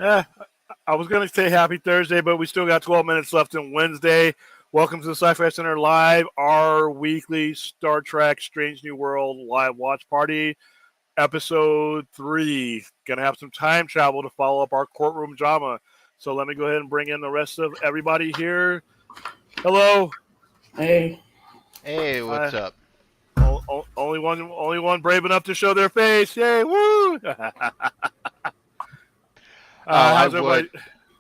Eh, I was going to say happy Thursday, but we still got 12 minutes left in Wednesday. Welcome to the Sci-Fi Center Live, our weekly Star Trek Strange New World live watch party, episode 3. Going to have some time travel to follow up our courtroom drama. So let me go ahead and bring in the rest of everybody here. Hello. Hey. Hey, what's up? Only one brave enough to show their face. Yay! Woo! How's everybody?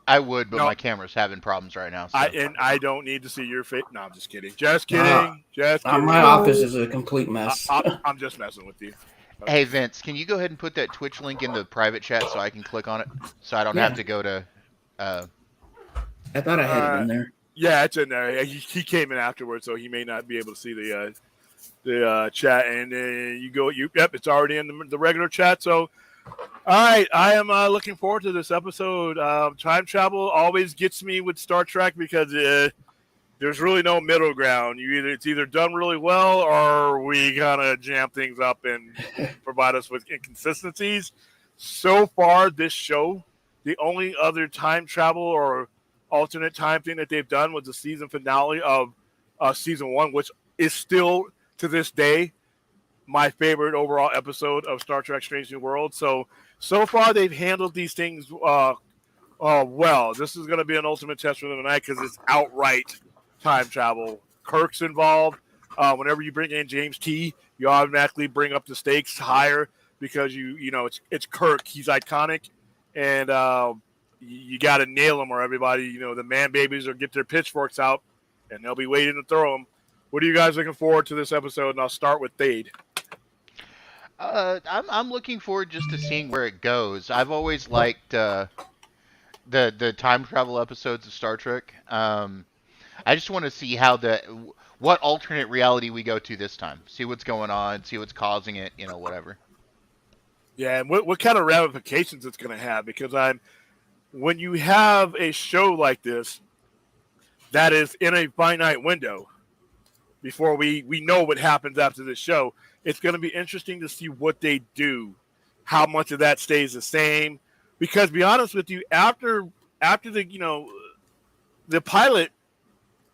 I would, but No. my camera's having problems right now. So. I don't need to see your face. No, I'm just kidding. Just kidding. My office is a complete mess. I'm just messing with you. Hey, Vince, can you go ahead and put that Twitch link in the private chat so I can click on it, so I don't have to go to. I thought I had it in there. Yeah, it's in there. He came in afterwards, so he may not be able to see the chat. And yep, it's already in the regular chat. So, all right, I am looking forward to this episode. Time travel always gets me with Star Trek because there's really no middle ground. It's either done really well or we kind of jam things up and provide us with inconsistencies. So far, this show, the only other time travel or alternate time thing that they've done was the season finale of season 1, which is still to this day my favorite overall episode of Star Trek Strange New World. So far they've handled these things well. This is going to be an ultimate test for them tonight because it's outright time travel. Kirk's involved. Whenever you bring in James T, you automatically bring up the stakes higher because you know it's Kirk. He's iconic, and you got to nail him or everybody, the man babies will get their pitchforks out and they'll be waiting to throw them. What are you guys looking forward to this episode? And I'll start with Thade. I'm looking forward just to seeing where it goes. I've always liked the time travel episodes of Star Trek. I just want to see what alternate reality we go to this time. See what's going on. See what's causing it. Whatever. Yeah, and what kind of ramifications it's going to have because when you have a show like this that is in a finite window before we know what happens after this show, it's going to be interesting to see what they do, how much of that stays the same. Because to be honest with you, after the pilot,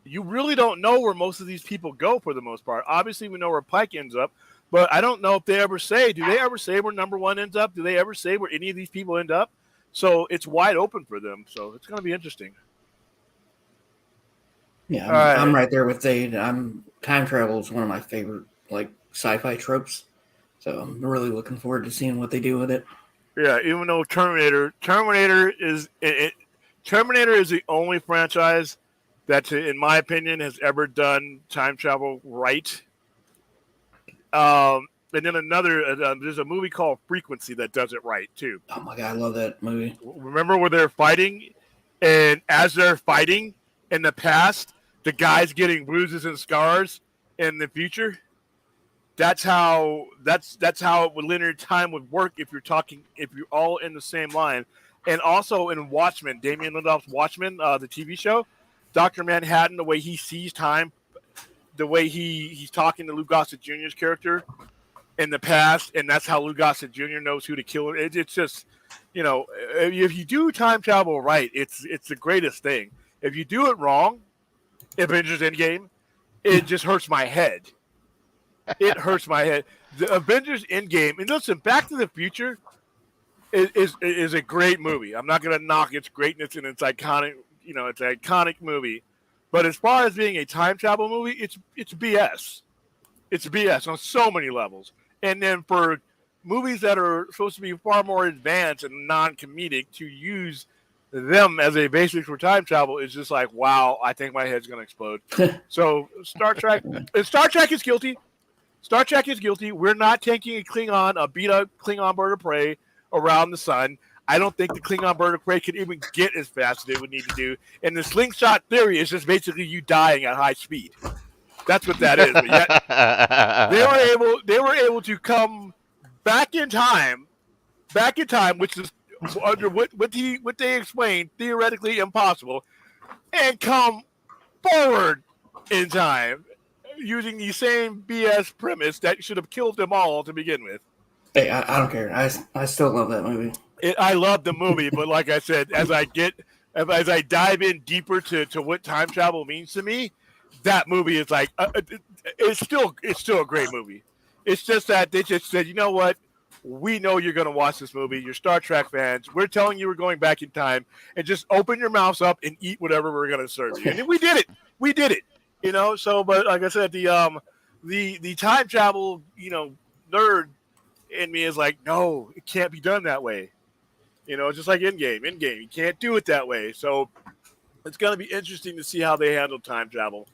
you really don't know where most of these people go for the most part. Obviously, we know where Pike ends up, but I don't know if they ever say. Do they ever say where number 1 ends up? Do they ever say where any of these people end up? So it's wide open for them. So it's going to be interesting. Yeah, I'm right there with Thade. Time travel is one of my favorite sci-fi tropes. So I'm really looking forward to seeing what they do with it. Yeah, even though Terminator is the only franchise that, in my opinion, has ever done time travel right. And then there's a movie called Frequency that does it right, too. Oh, my God, I love that movie. Remember where they're fighting, and as they're fighting in the past, the guy's getting bruises and scars in the future? That's how linear time would work if you're all in the same line. And also in Watchmen, Damien Lindelof's Watchmen, the TV show, Dr. Manhattan, the way he sees time, the way he's talking to Lou Gossett Jr.'s character in the past, and that's how Lou Gossett Jr. knows who to kill. It's just, if you do time travel right, it's the greatest thing. If you do it wrong, Avengers Endgame, it just hurts my head. It hurts my head. The Avengers Endgame, and listen, Back to the Future is a great movie. I'm not going to knock its greatness and its iconic, it's an iconic movie. But as far as being a time travel movie, it's BS. It's BS on so many levels. And then for movies that are supposed to be far more advanced and non-comedic, to use them as a basis for time travel is just like, wow, I think my head's going to explode. So Star Trek is guilty. Star Trek is guilty. We're not taking a beat-up Klingon bird of prey around the sun. I don't think the Klingon bird of prey could even get as fast as they would need to do. And the slingshot theory is just basically you dying at high speed. That's what that is. But yet they were able to come back in time, which is under what they explained theoretically impossible, and come forward in time using the same BS premise that should have killed them all to begin with. Hey, I don't care. I still love that movie. I love the movie, but like I said, as I dive in deeper to what time travel means to me, that movie is like it's still a great movie. It's just that they just said, you know what? We know you're going to watch this movie. You're Star Trek fans. We're telling you we're going back in time, and just open your mouths up and eat whatever we're going to serve you. And we did it. We did it. You know. So, but like I said, the time travel nerd in me is like, no, it can't be done that way. You know, just like in-game, you can't do it that way. So it's going to be interesting to see how they handle time travel.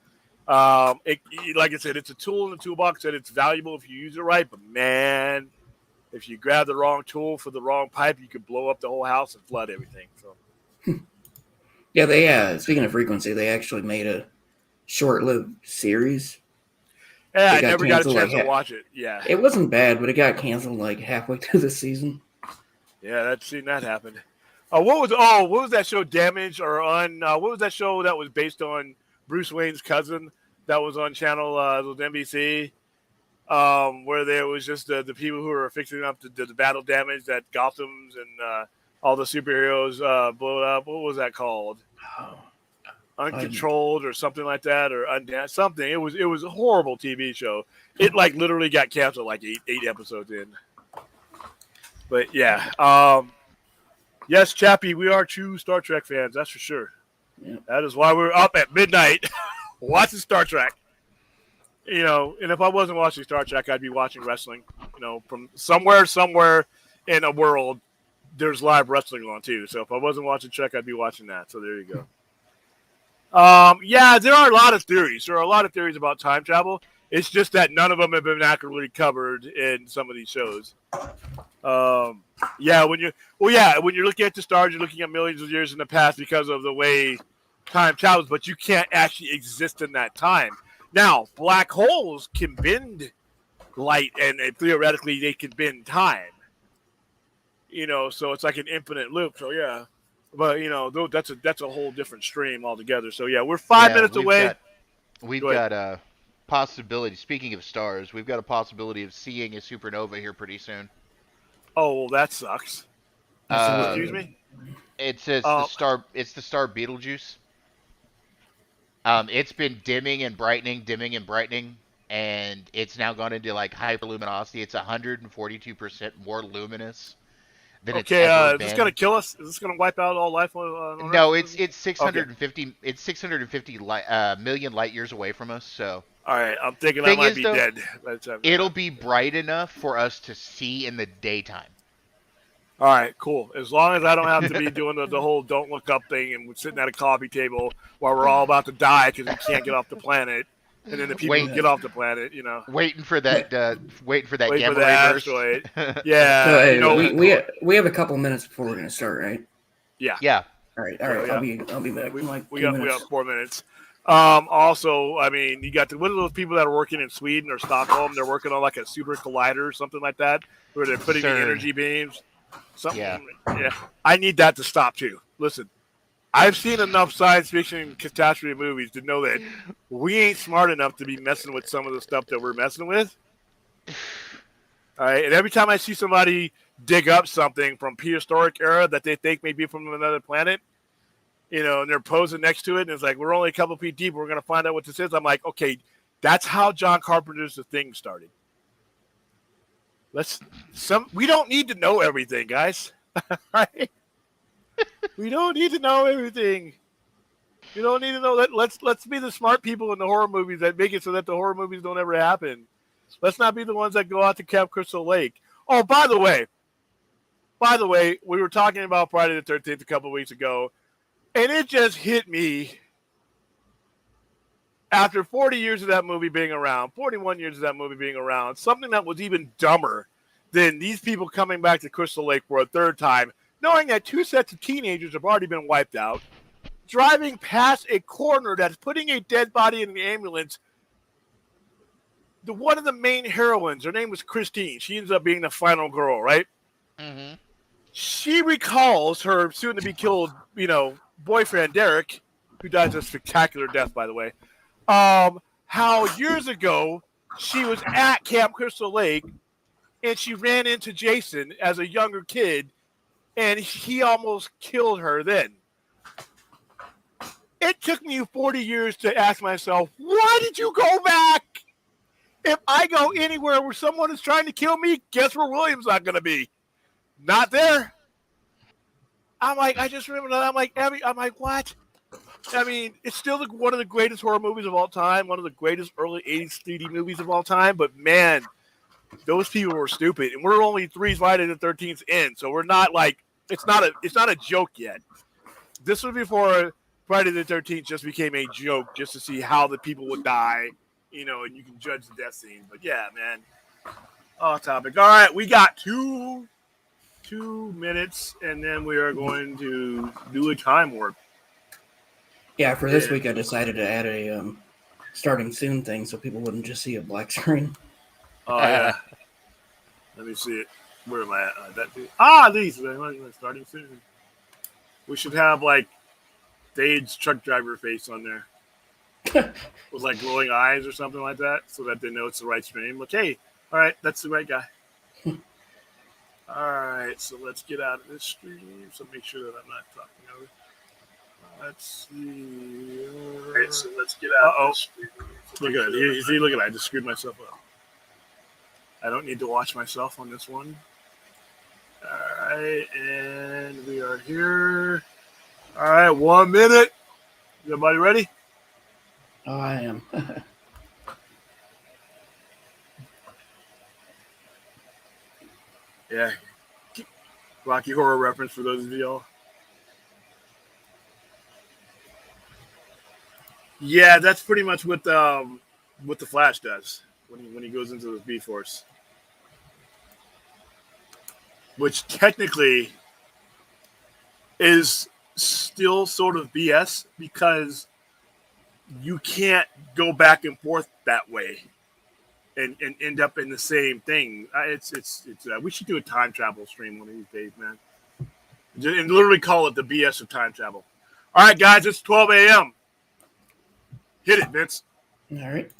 Like I said, it's a tool in the toolbox and it's valuable if you use it right. But man, if you grab the wrong tool for the wrong pipe, you could blow up the whole house and flood everything. So Yeah, they speaking of frequency, they actually made a short-lived series. yeah, It I got never got a canceled, chance like, to watch it. Yeah, it wasn't bad, but it got canceled like halfway through the season. yeah, I've seen that happen. What was that show? Damage or on? What was that show that was based on Bruce Wayne's cousin that was on channel it was NBC? Where there was just the people who were fixing up the battle damage that Gotham's and all the superheroes blew up. What was that called? Oh, Uncontrolled or something like that, or something. It was a horrible TV show. It like literally got canceled like eight episodes in. But yeah, yes, Chappie, we are true Star Trek fans. That's for sure. yeah. That is why we're up at midnight watching Star Trek. You know, and if I wasn't watching Star Trek, I'd be watching wrestling. You know, from somewhere in a world, there's live wrestling on too. So if I wasn't watching Trek, I'd be watching that. So there you go. Yeah, there are a lot of theories. There are a lot of theories about time travel. It's just that none of them have been accurately covered in some of these shows. Yeah, when you're looking at the stars, you're looking at millions of years in the past because of the way time travels, but you can't actually exist in that time. Now, black holes can bend light, and theoretically they can bend time. You know, so it's like an infinite loop. So yeah, but that's a whole different stream altogether. So yeah, we're 5 minutes away. We've got a possibility. Speaking of stars, we've got a possibility of seeing a supernova here pretty soon. Oh, well, that sucks. Excuse me. It's the star. It's the star Betelgeuse. It's been dimming and brightening, and it's now gone into like hyperluminosity. It's 142% more luminous than it's ever is been. this gonna kill us? Is this gonna wipe out all life on No, Earth? it's 650. Okay. It's 650 million light years away from us. So. All right, I'm thinking I might be dead. It'll be bright enough for us to see in the daytime. All right, cool. As long as I don't have to be doing the whole don't look up thing and we're sitting at a coffee table while we're all about to die because we can't get off the planet, and then the people who get off the planet, waiting for that gamma ray burst. Yeah, so, we have a couple minutes before we're gonna start, right? Yeah. Yeah. All right. Yeah. I'll be back. We got 4 minutes. Also, I mean, you got what are those people that are working in Sweden or Stockholm? They're working on like a super collider or something like that, where they're putting the energy beams. Something. Yeah. I need that to stop too. Listen, I've seen enough science fiction catastrophe movies to know that we ain't smart enough to be messing with some of the stuff that we're messing with. All right, and every time I see somebody dig up something from prehistoric era that they think may be from another planet, and they're posing next to it, and it's like, we're only a couple feet deep, we're going to find out what this is. I'm like, okay, that's how John Carpenter's The Thing started. We don't need to know everything, guys. Right? We don't need to know everything. You don't need to know. Let's be the smart people in the horror movies that make it so that the horror movies don't ever happen. Let's not be the ones that go out to Camp Crystal Lake. Oh, by the way, we were talking about Friday the 13th a couple of weeks ago, and it just hit me after 40 years of that movie being around, 41 years of that movie being around, something that was even dumber than these people coming back to Crystal Lake for a third time, knowing that 2 sets of teenagers have already been wiped out, driving past a corner that's putting a dead body in the ambulance. One of the main heroines, her name was Christine. She ends up being the final girl, right? Mm-hmm. She recalls her soon-to-be-killed, boyfriend, Derek, who dies a spectacular death, by the way, how years ago she was at Camp Crystal Lake and she ran into Jason as a younger kid and he almost killed her then. It took me 40 years to ask myself, why did you go back? If I go anywhere where someone is trying to kill me, guess where William's not going to be? Not there. I'm like, I just remember that. I'm like, what? I mean, it's still one of the greatest horror movies of all time, one of the greatest early 80s 3D movies of all time. But man, those people were stupid. And we're only three Friday the 13th in. So we're not like, it's not a joke yet. This was before Friday the 13th just became a joke just to see how the people would die, and you can judge the death scene. But yeah, man. Off topic. All right, we got two minutes, and then we are going to do a time warp. Yeah, for this week I decided to add a starting soon thing so people wouldn't just see a black screen. Oh, yeah. Let me see it. Where am I at? These. Starting soon. We should have, like, Dade's truck driver face on there. With, like, glowing eyes or something like that so that they know it's the right stream. Like, hey, all right, that's the right guy. All right, so let's get out of this stream. So make sure that I'm not talking over. Let's see. All right, so let's get out of this stream. Look at it. See, look at it. I just screwed myself up. I don't need to watch myself on this one. All right, and we are here. All right, 1 minute. Everybody ready? Oh, I am. Yeah. Rocky Horror reference for those of y'all. Yeah, that's pretty much what the Flash does when he goes into the B Force, which technically is still sort of BS because you can't go back and forth that way and end up in the same thing. It's we should do a time travel stream one of these days, man, and literally call it the BS of time travel. All right, guys, it's 12 a.m. Hit it, Vince. All right.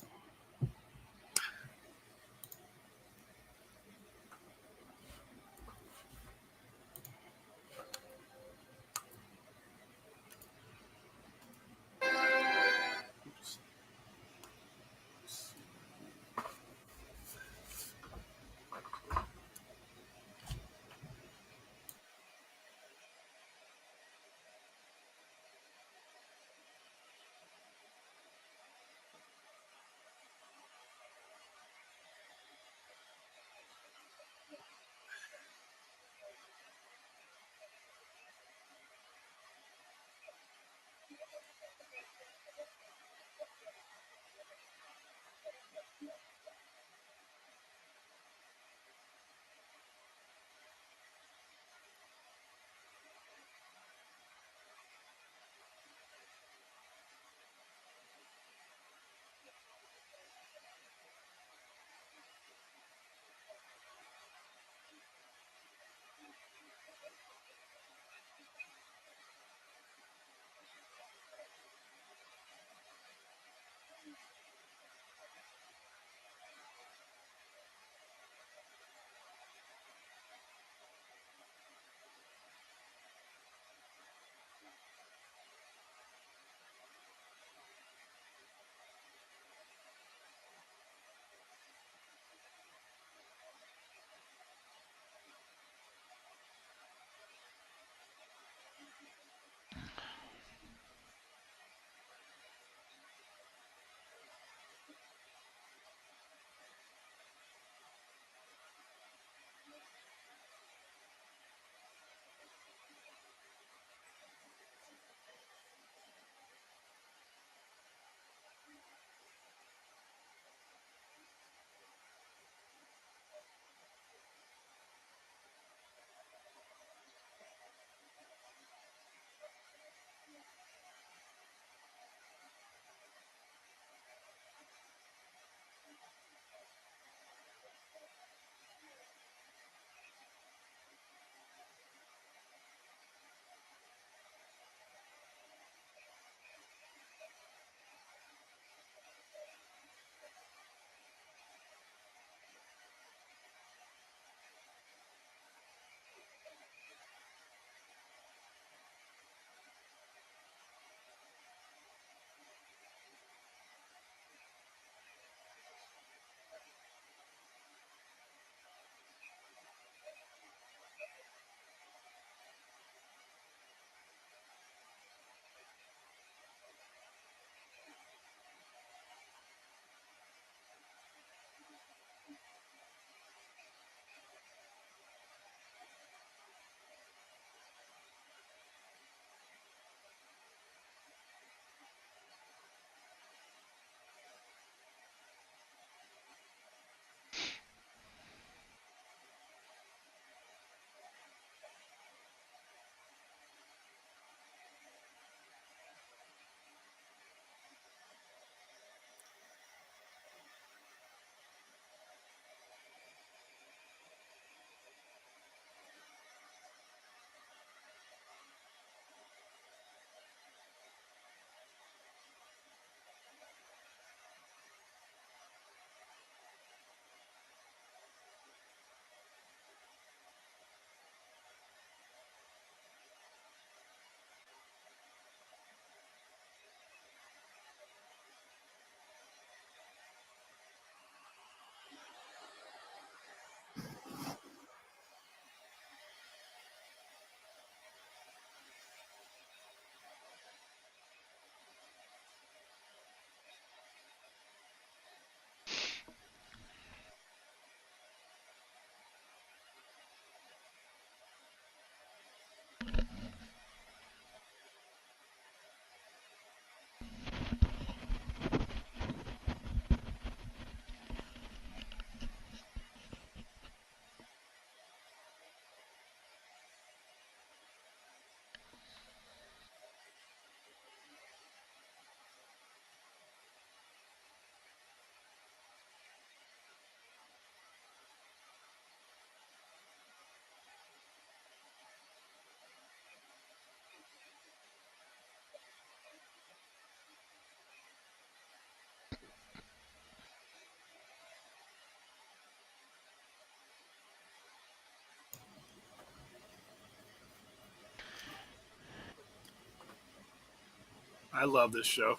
I love this show.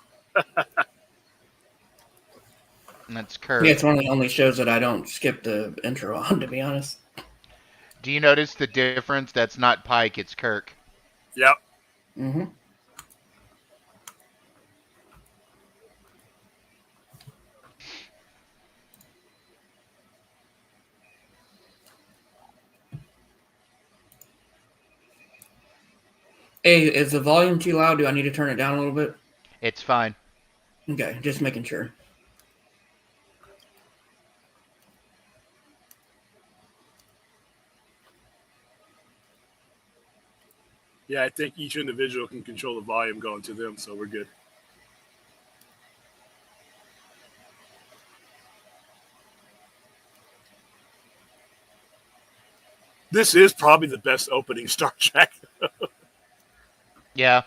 That's Yeah, Kirk. it's one of the only shows that I don't skip the intro on, to be honest. Do you notice the difference? That's not Pike, it's Kirk. Yep. Mm-hmm. Hey, is the volume too loud? Do I need to turn it down a little bit? It's fine. Okay, just making sure. Yeah, I think each individual can control the volume going to them, so we're good. This is probably the best opening Star Trek. Yeah.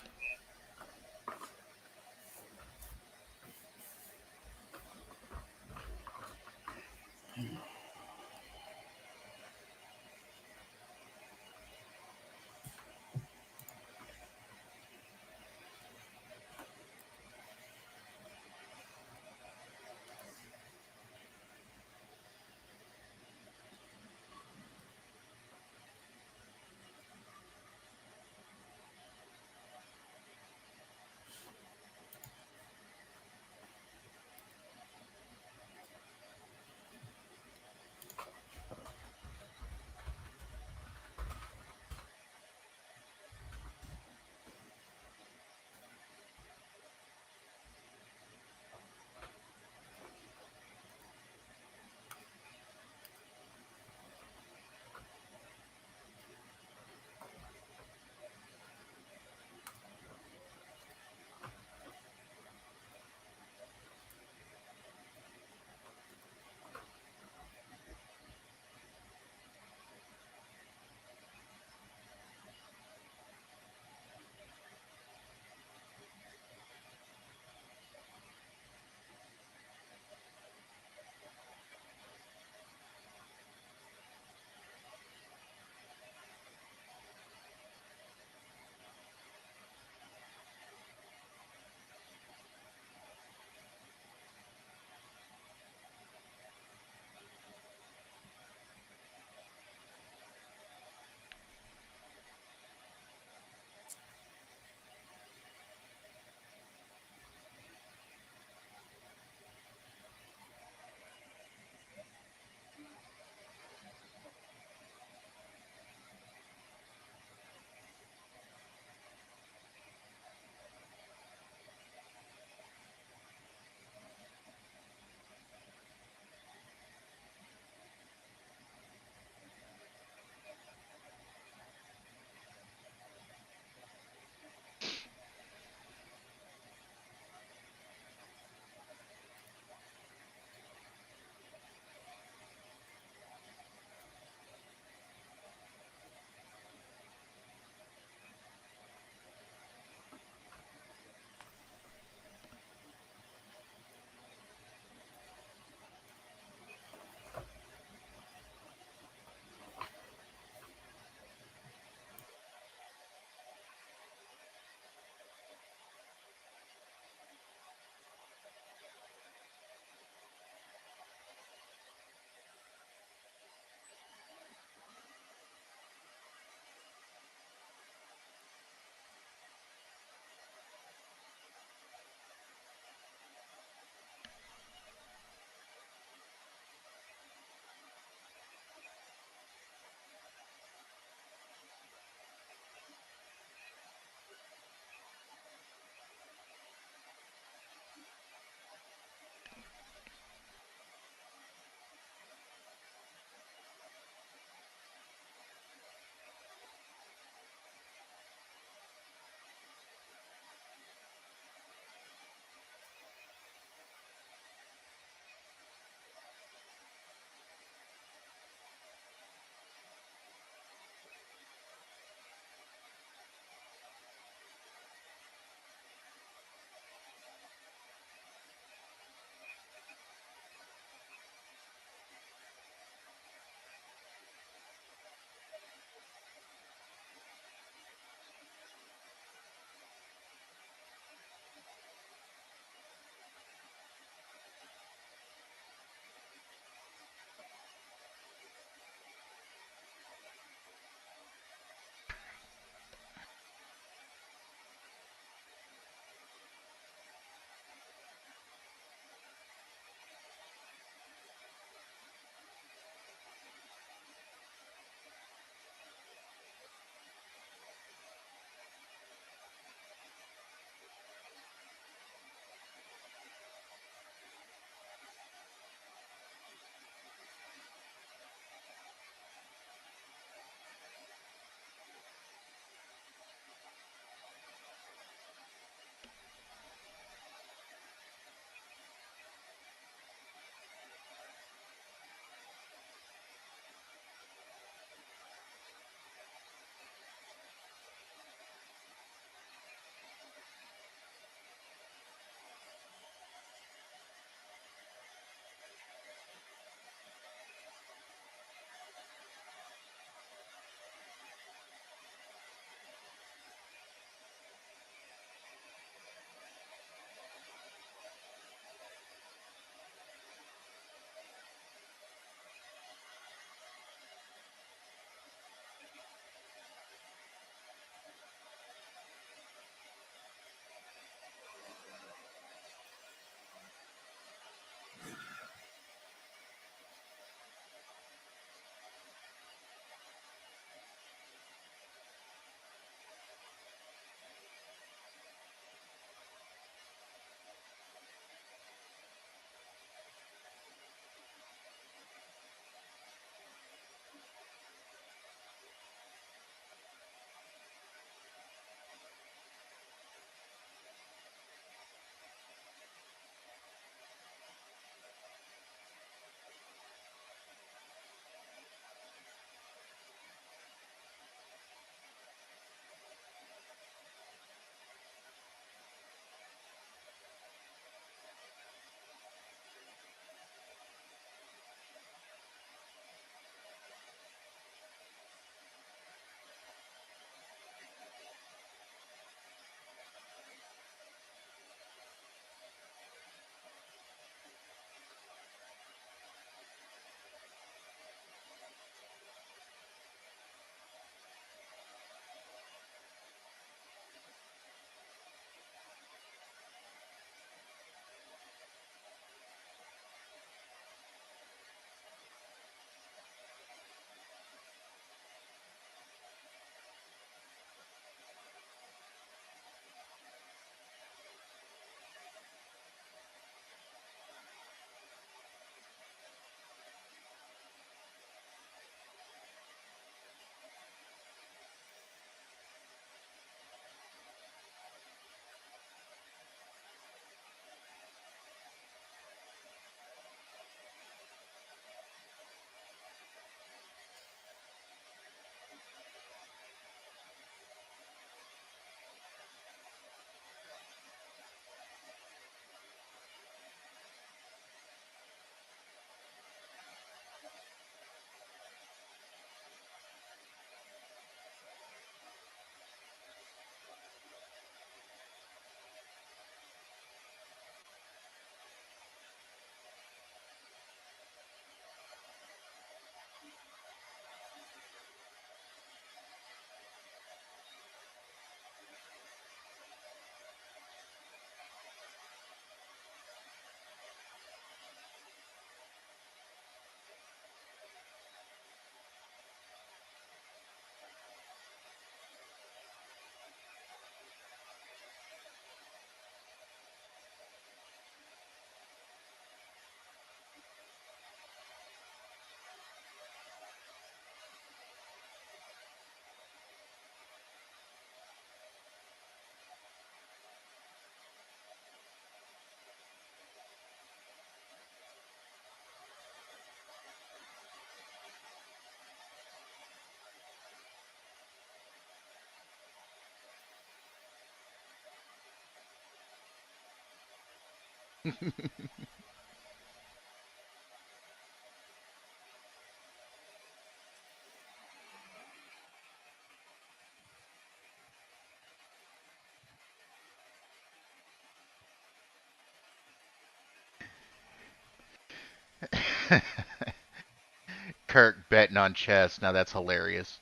Kirk betting on chess. Now that's hilarious.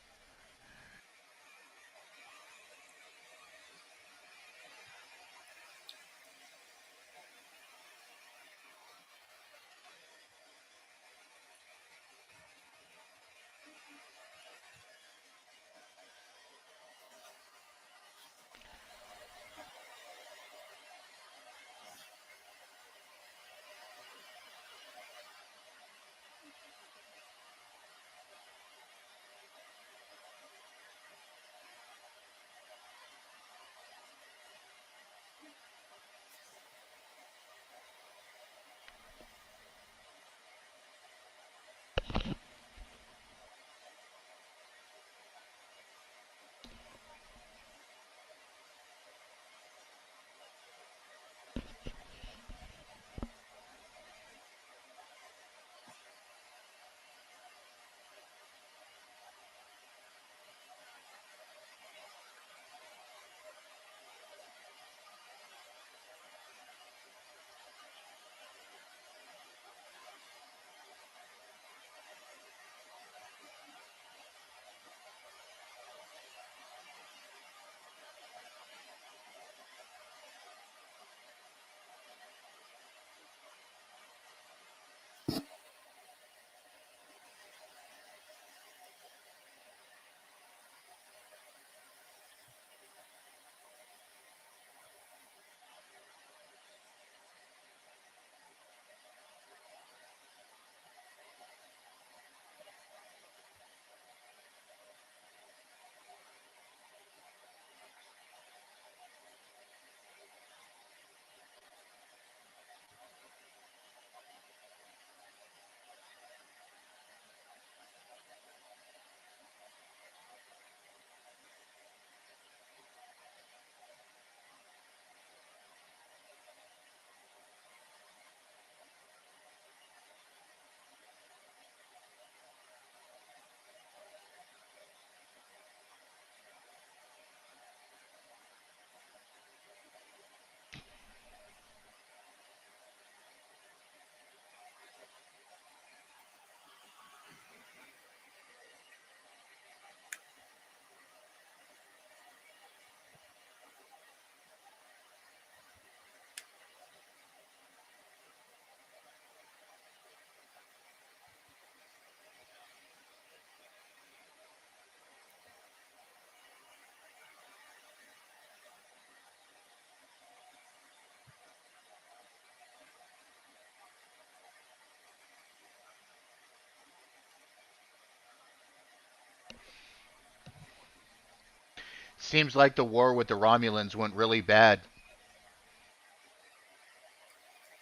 Seems like the war with the Romulans went really bad.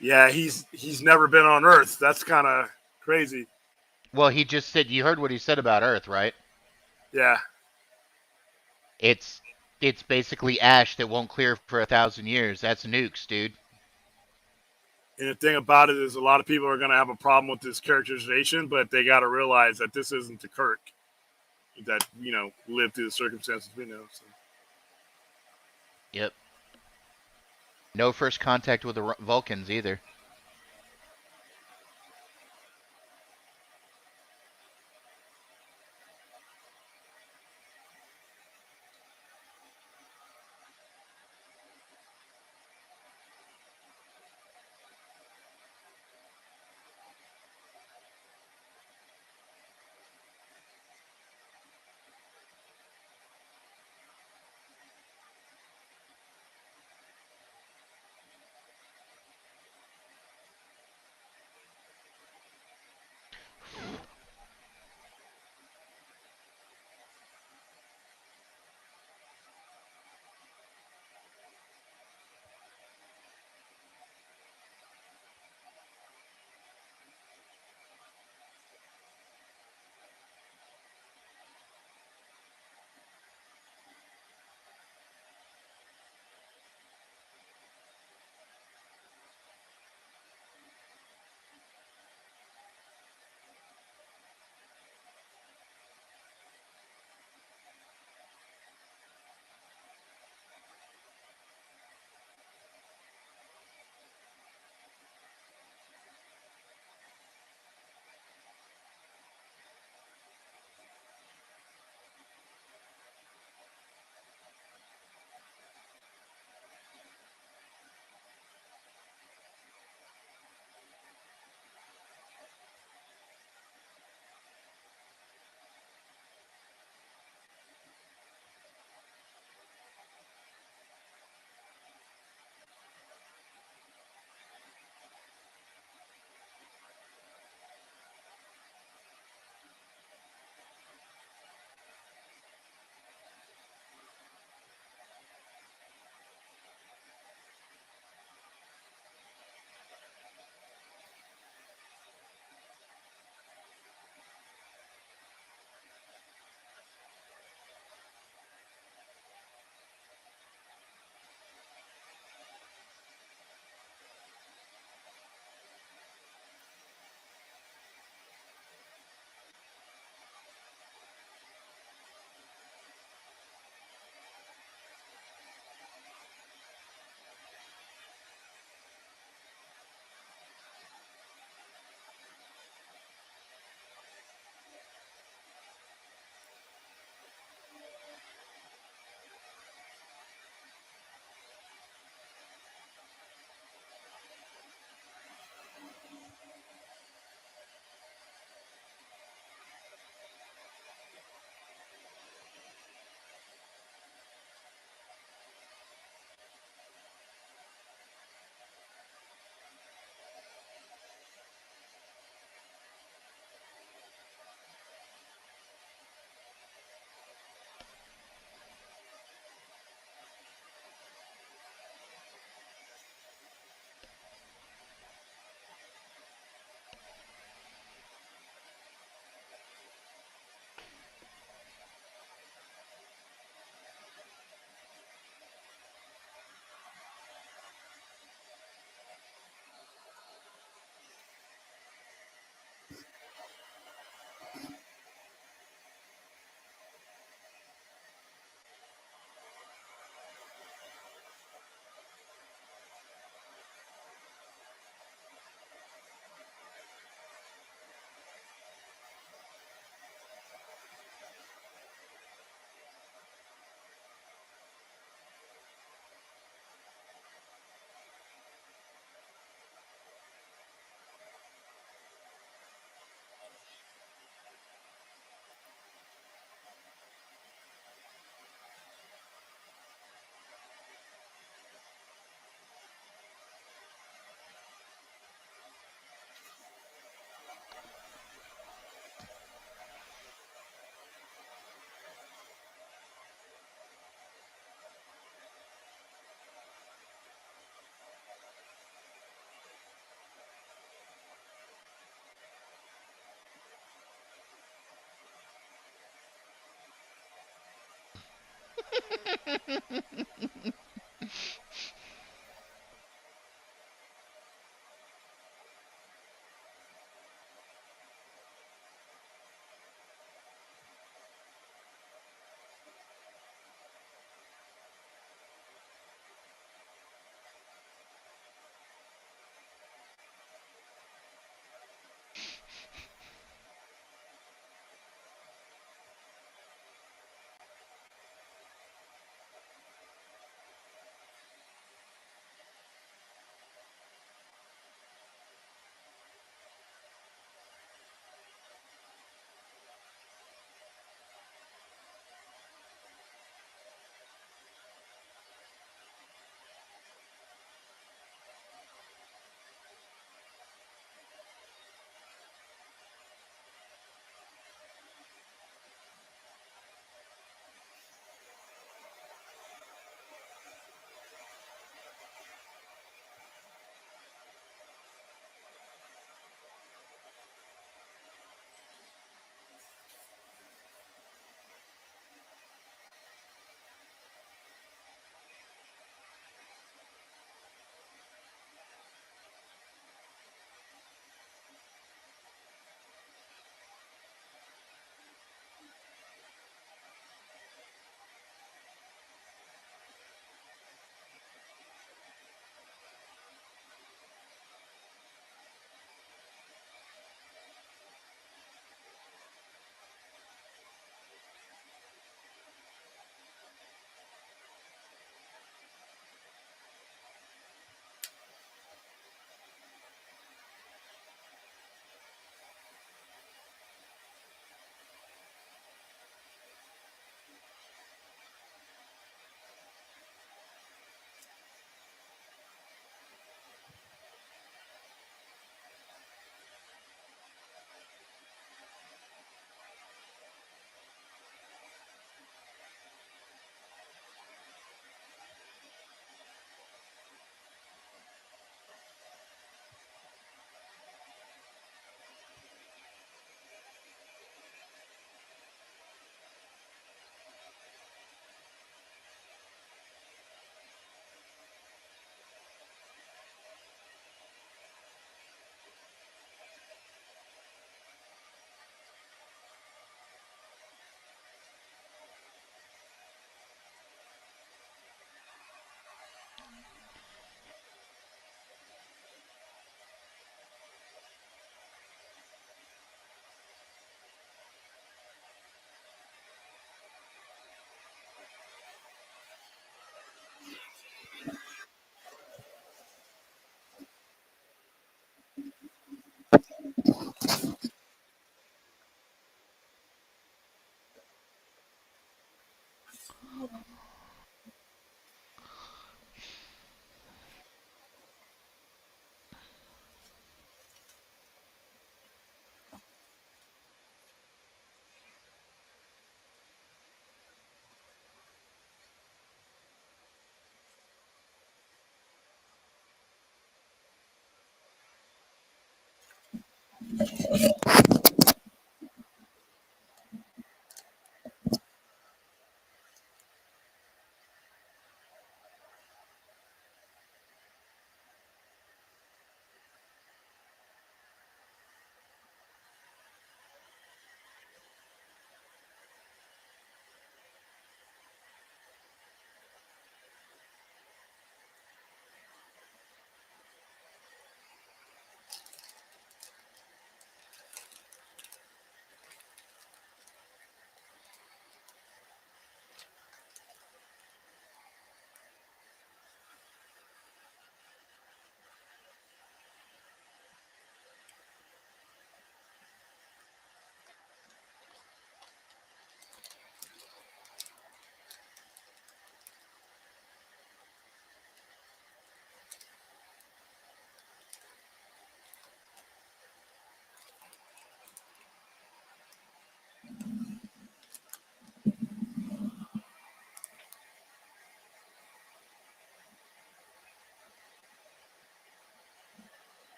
Yeah, he's never been on Earth. That's kind of crazy. Well, he just said you heard what he said about Earth, right? Yeah, It's it's basically ash that won't clear for 1,000 years. That's nukes, dude. and the thing about it is, a lot of people are going to have a problem with this characterization, but they got to realize that this isn't the Kirk that lived through the circumstances we know. So. Yep. No first contact with the Vulcans either.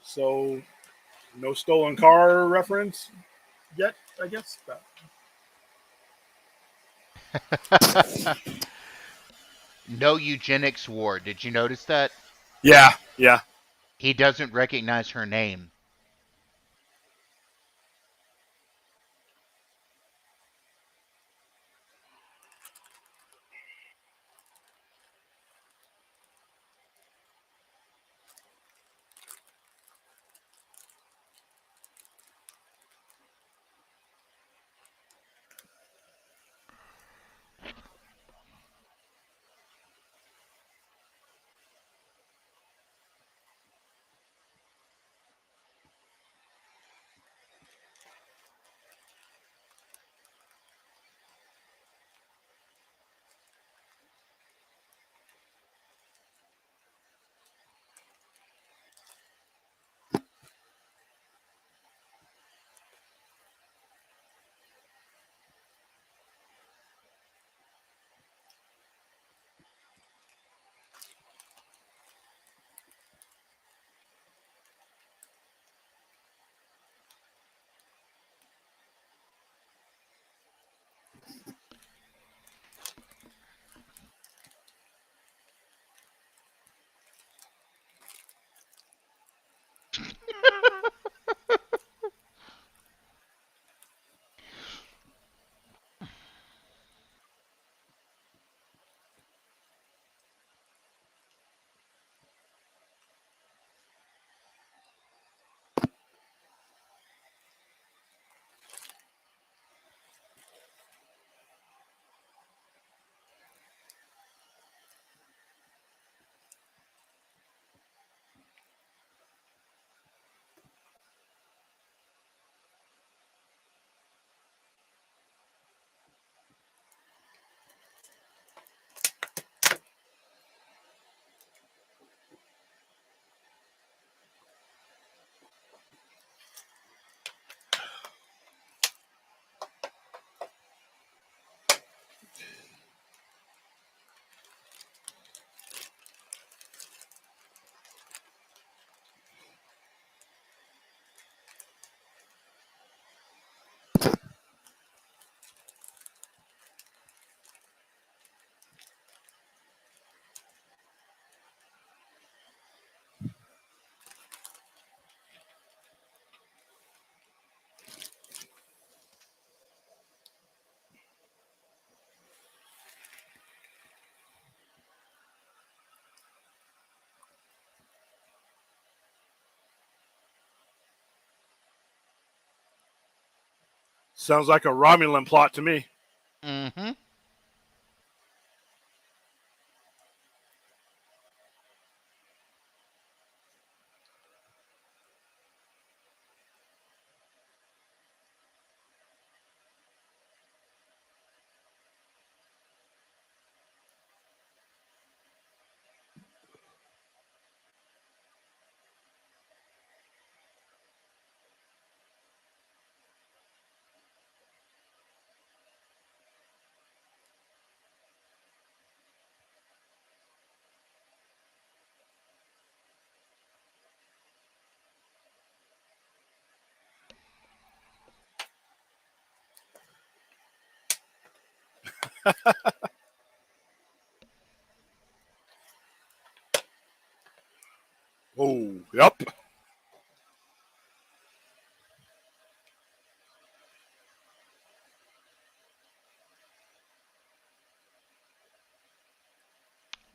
So No stolen car reference yet, I guess. But No eugenics ward. Did you notice that? yeah, yeah. He doesn't recognize her name. Sounds like a Romulan plot to me. Mm-hmm. Oh, yep.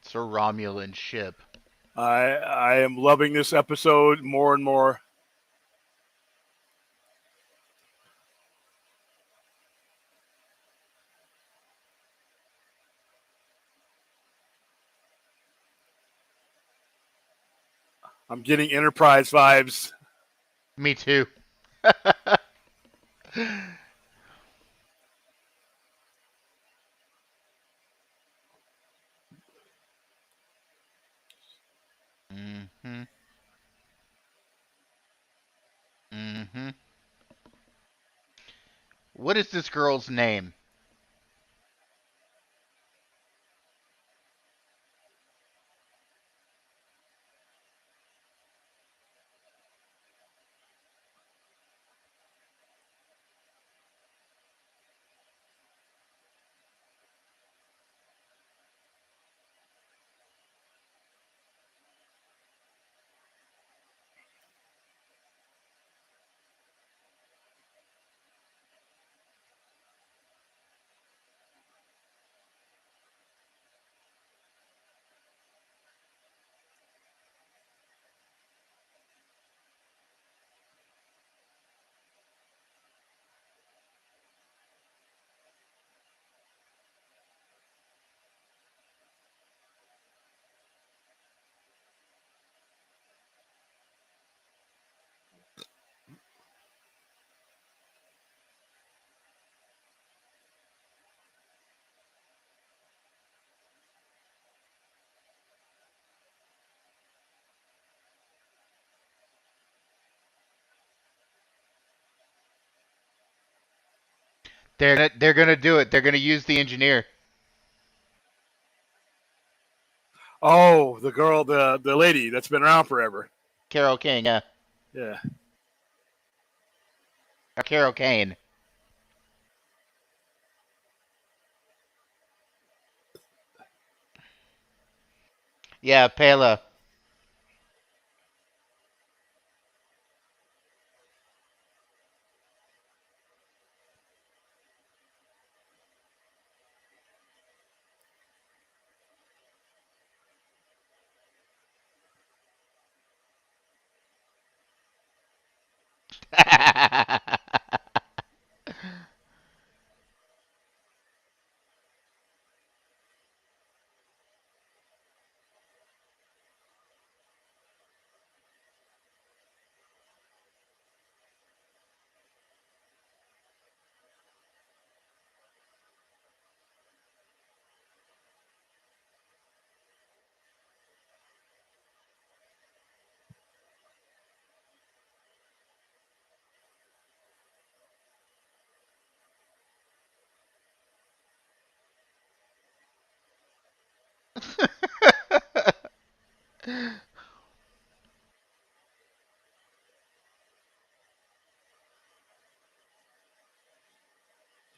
It's a Romulan ship. I am loving this episode more and more. I'm getting Enterprise vibes. Me too. Mm-hmm. Mm-hmm. What is this girl's name? They're gonna do it. They're gonna use the engineer, Oh, the girl, the lady that's been around forever. Carol King. Yeah, Yeah. or Carol Kane. Yeah, Pela.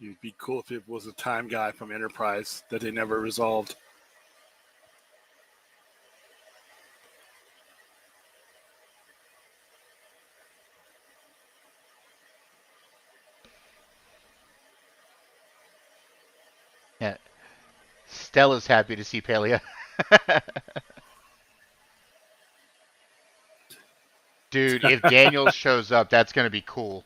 It'd be cool if it was a time guy from Enterprise that they never resolved. Yeah, Stella's happy to see Pelia. Dude, if Daniels shows up, that's gonna be cool.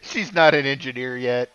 She's not an engineer yet.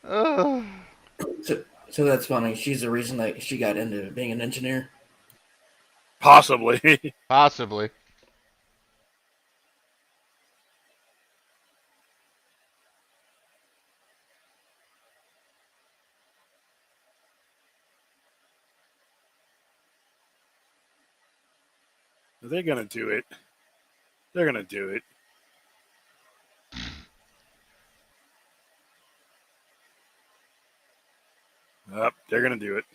Ugh. So that's funny. She's the reason that she got into being an engineer. Possibly. Possibly. They're gonna do it. They're gonna do it. They're gonna do it.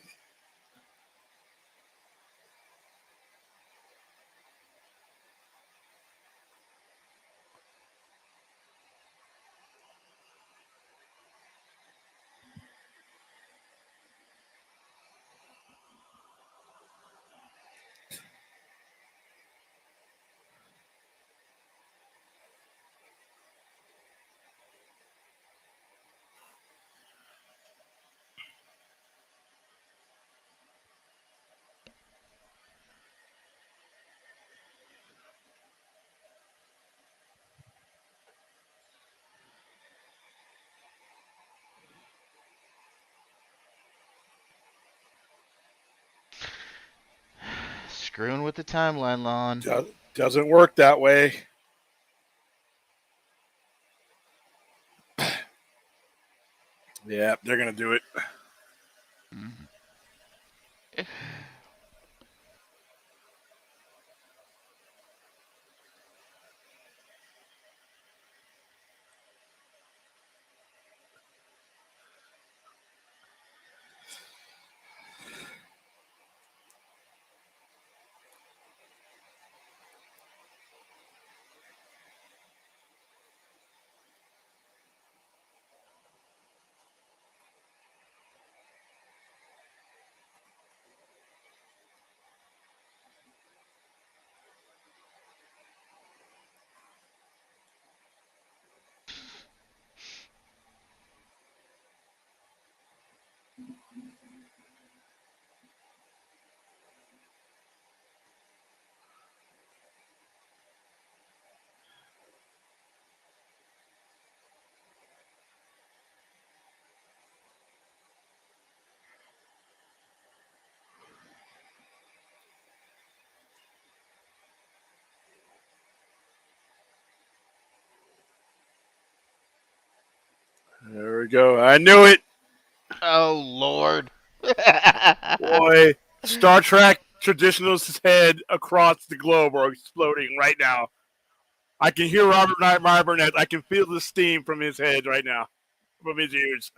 Screwing with the timeline, Lon. Doesn't work that way. Yeah, they're gonna do it. There we go. I knew it. Oh, Lord. Boy, Star Trek traditionalist's head across the globe are exploding right now. I can hear Robert Nightmare Burnett. I can feel the steam from his head right now, from his ears.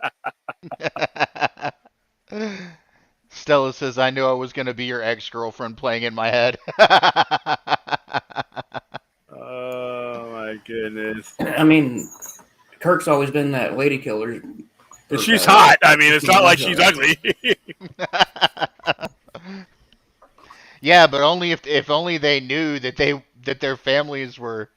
Stella says, I knew I was going to be your ex girlfriend playing in my head. Oh my goodness. I mean, Kirk's always been that lady killer for She's about hot. I mean, it's 15 not like years she's already. ugly. Yeah, but only if only they knew that their families were.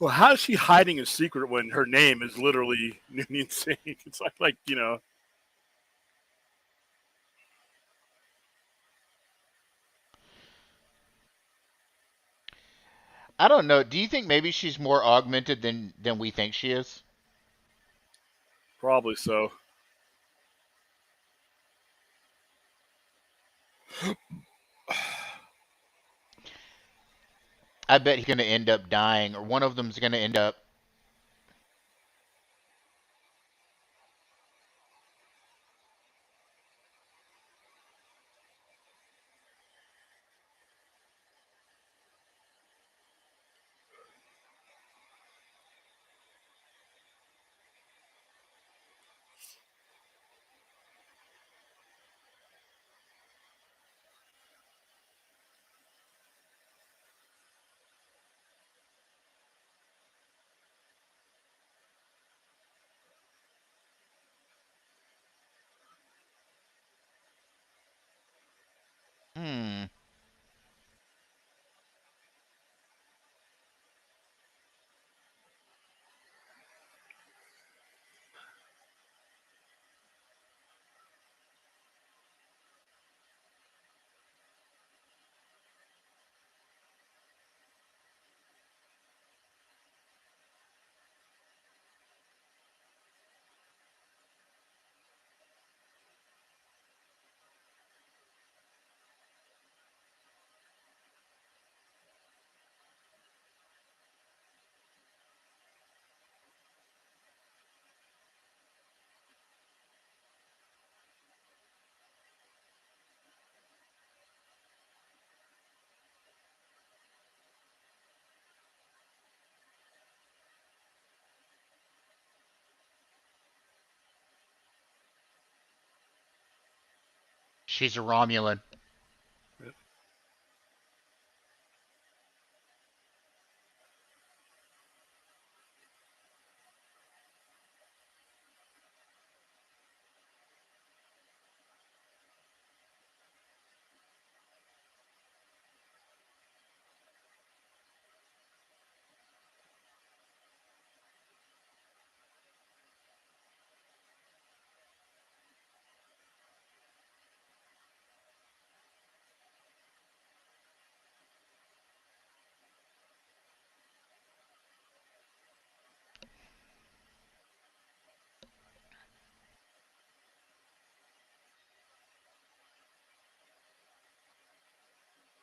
Well, how is she hiding a secret when her name is literally insane? It's like I don't know. Do you think maybe she's more augmented than we think she is? probably so. I bet he's going to end up dying, or one of them's going to end up. She's a Romulan.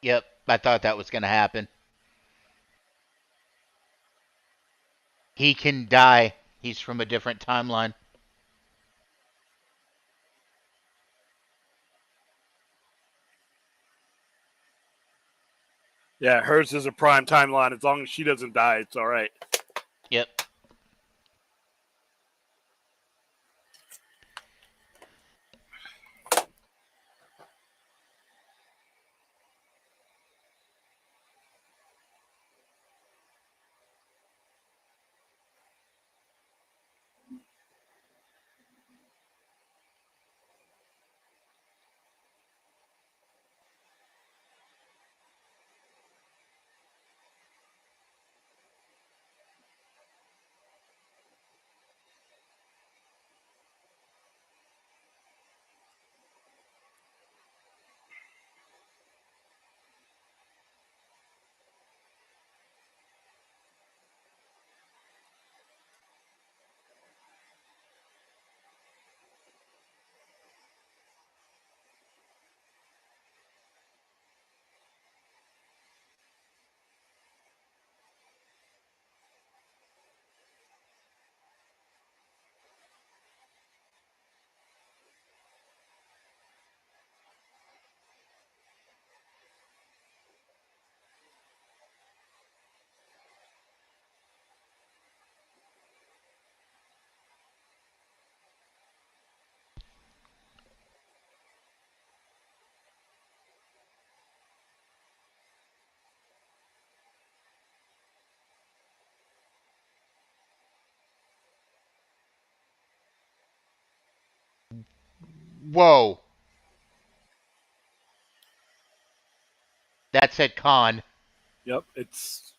Yep, I thought that was going to happen. He can die. He's from a different timeline. Yeah, hers is a prime timeline. As long as she doesn't die, it's all right. Yep. Whoa. That said con. Yep, it's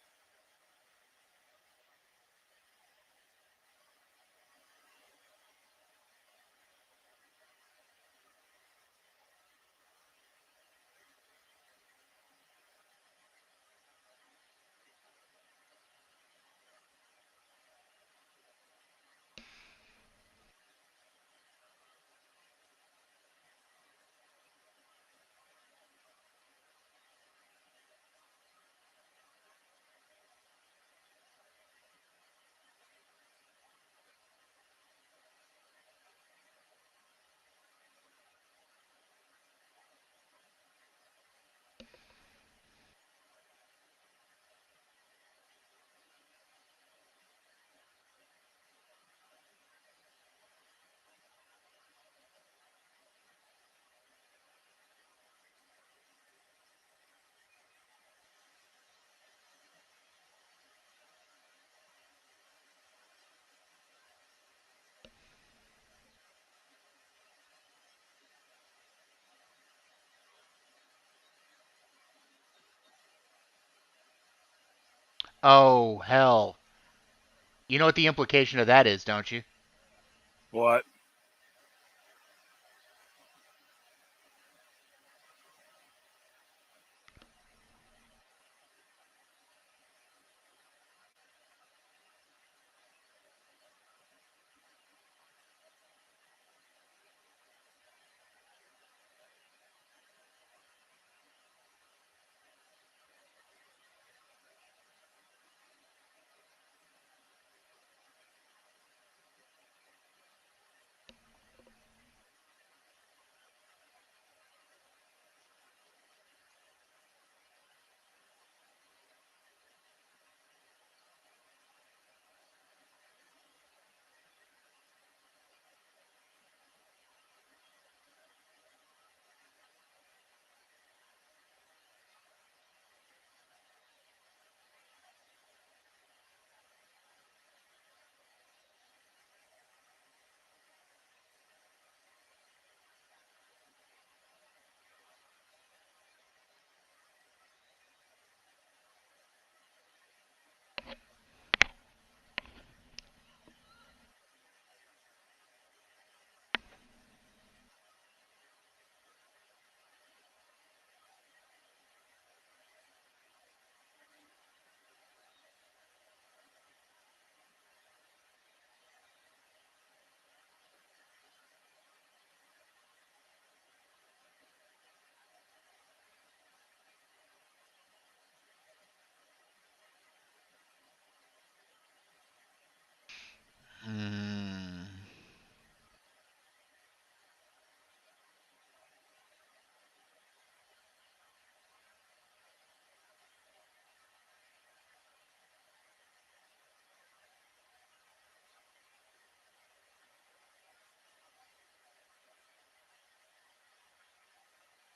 Oh, hell. You know what the implication of that is, don't you? what?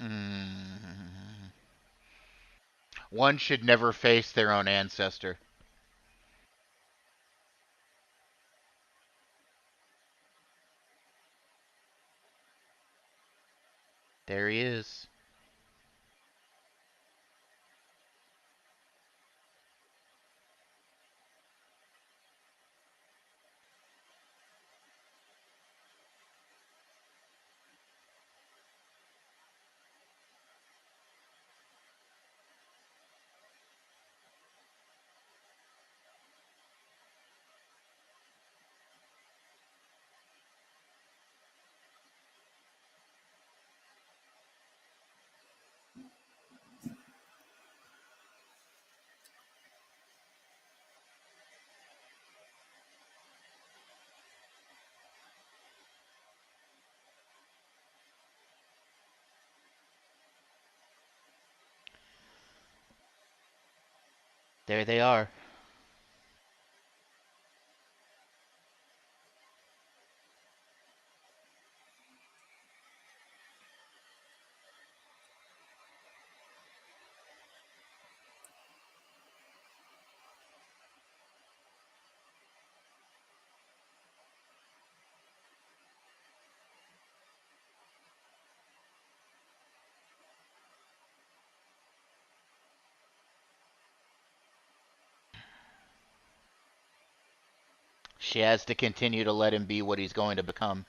Mm. One should never face their own ancestor. There he is. There they are. She has to continue to let him be what he's going to become.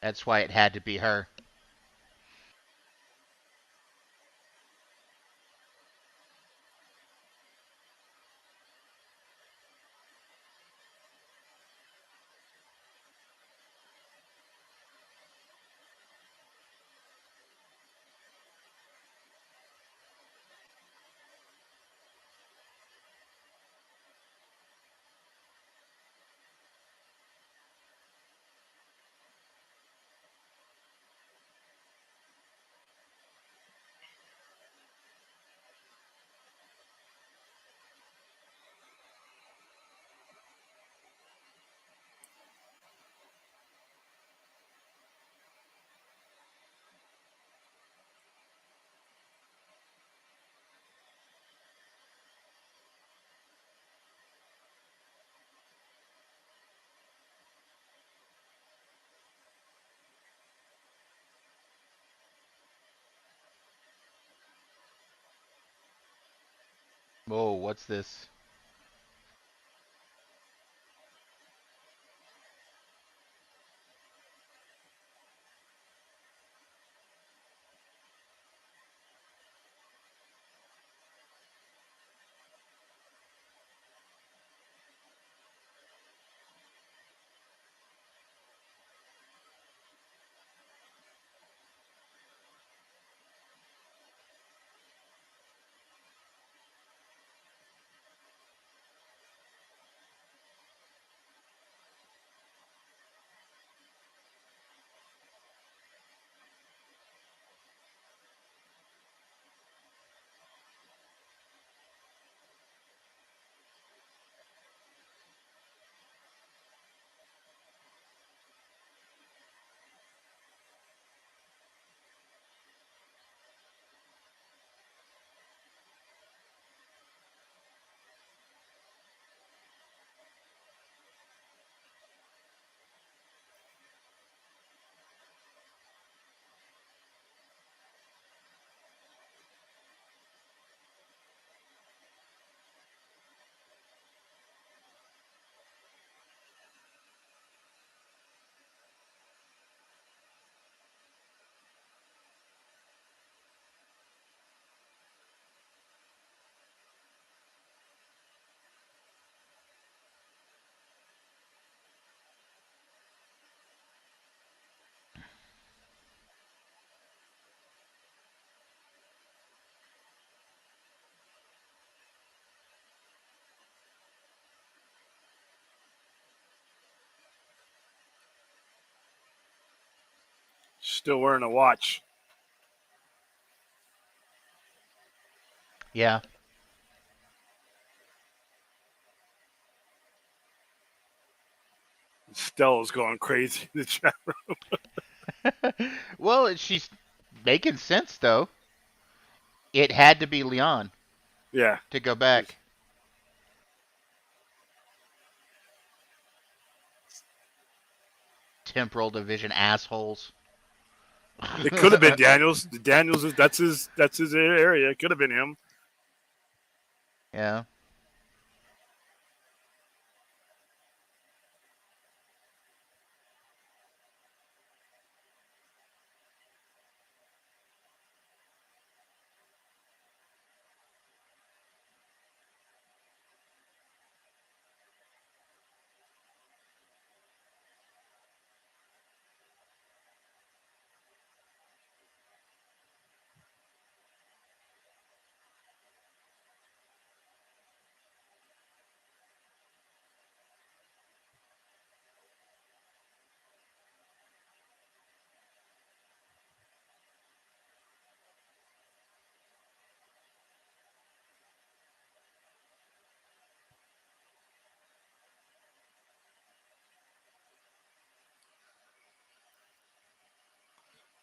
That's why it had to be her. Whoa, what's this? still wearing a watch. Yeah. Stella's going crazy in the chat. Well, she's making sense though. It had to be Leon Yeah. to go back. Temporal division assholes. It could have been Daniels. Daniels is that's his area. It could have been him. Yeah.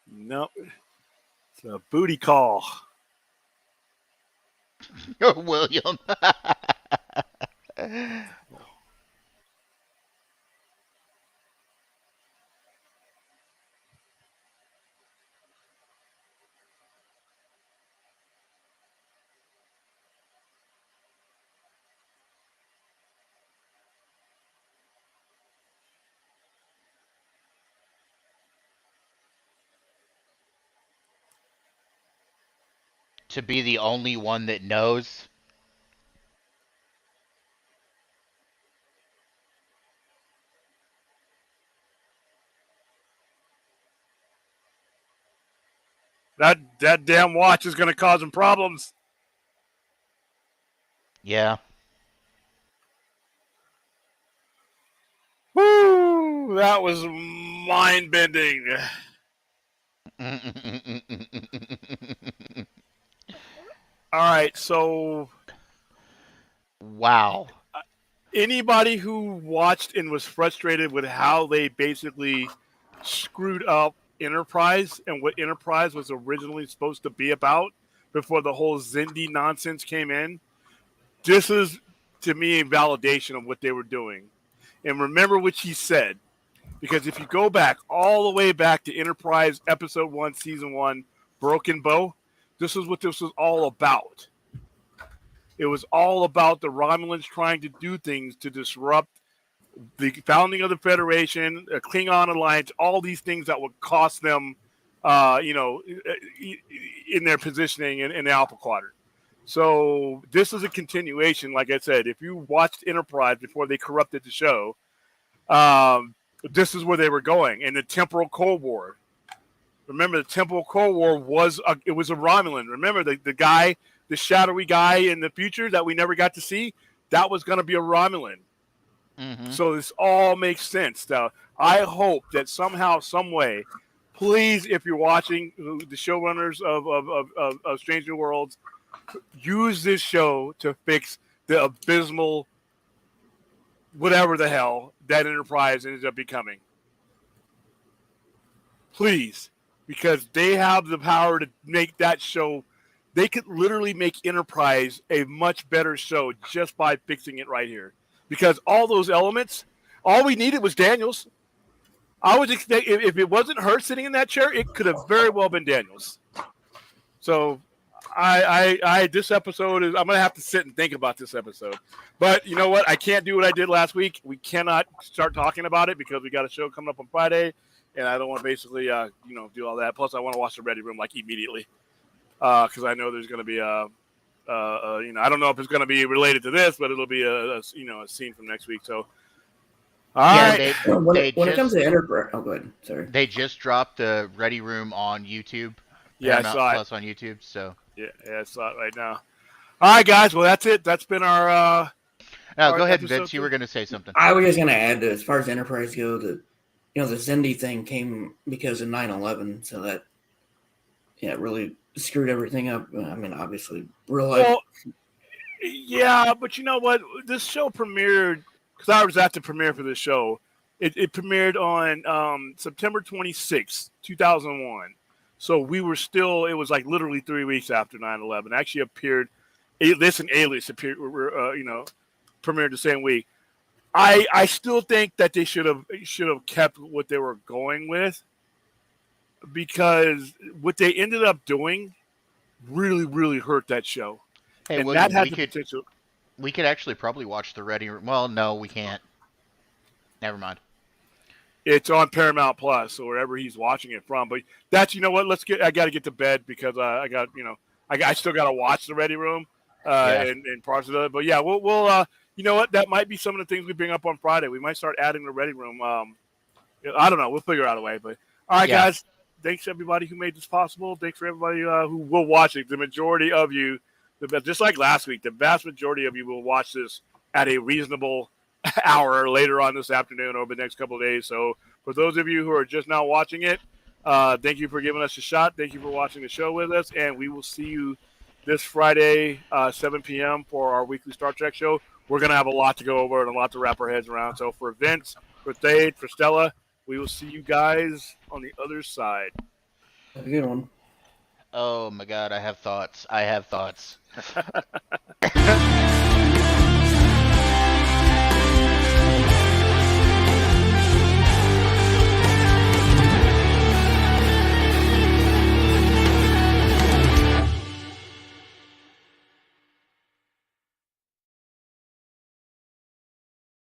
No, it's a booty call. William. To be the only one that knows. That damn watch is going to cause him problems. Yeah. Woo! That was mind bending. All right, so Wow. anybody who watched and was frustrated with how they basically screwed up Enterprise and what Enterprise was originally supposed to be about before the whole Zindi nonsense came in, this is, to me, a validation of what they were doing. And remember what he said, because if you go back all the way back to Enterprise Episode 1, Season 1, Broken Bow, this is what this was all about. It was all about the Romulans trying to do things to disrupt the founding of the Federation, a Klingon alliance, all these things that would cost them, in their positioning in the Alpha Quadrant. So this is a continuation. Like I said, if you watched Enterprise before they corrupted the show, this is where they were going. In the Temporal Cold War. Remember, the Temporal Cold War was a Romulan. Remember, the guy, the shadowy guy in the future that we never got to see, that was going to be a Romulan. Mm-hmm. So this all makes sense. Now, I hope that somehow, some way, please, if you're watching the showrunners of Strange New Worlds, use this show to fix the abysmal whatever the hell that Enterprise ends up becoming. Please, because they have the power to make that show. They could literally make Enterprise a much better show just by fixing it right here. Because all those elements, all we needed was Daniels. I was expect if it wasn't her sitting in that chair, it could have very well been Daniels. So, I this episode is, I'm gonna have to sit and think about this episode. But you know what? I can't do what I did last week. We cannot start talking about it because we got a show coming up on Friday, and I don't want to basically do all that. Plus, I want to watch the Ready Room like immediately because I know there's gonna be I don't know if it's going to be related to this, but it'll be a scene from next week. So, all right. When it comes to Enterprise, oh, go ahead. Sorry. They just dropped the Ready Room on YouTube. Yeah, I saw Plus on YouTube. So yeah, I saw it right now. All right, guys. Well, that's it. That's been our. Go ahead, Vince. You were going to say something. I was just going to add that as far as Enterprise go, that the Zindi thing came because of 9/11, so that it really screwed everything up. I mean, obviously, real life. Well, yeah, but you know what? This show premiered because I was at the premiere for this show. It premiered on September 26th, 2001. So we were still, it was like literally 3 weeks after 9/11. Actually appeared, this and Alias appeared, premiered the same week. I still think that they should have kept what they were going with, because what they ended up doing really, really hurt that show. Hey, And that William, had the potential. we could actually probably watch the Ready Room. Well, no, we can't. Never mind. It's on Paramount Plus or wherever he's watching it from. But that's, you know what? I got to get to bed because I got, I still got to watch the Ready Room Yeah. and parts of it. But yeah, we'll you know what? That might be some of the things we bring up on Friday. We might start adding the Ready Room. I don't know. We'll figure out a way. But all right, Yeah. guys. Thanks everybody who made this possible. Thanks for everybody who will watch it. The majority of you, just like last week, the vast majority of you will watch this at a reasonable hour later on this afternoon or the next couple of days. So for those of you who are just now watching it, thank you for giving us a shot. Thank you for watching the show with us, and we will see you this Friday, 7 p.m. for our weekly Star Trek show. We're going to have a lot to go over and a lot to wrap our heads around. So for Vince, for Thade, for Stella, we will see you guys on the other side. Have a good one. Oh my God, I have thoughts.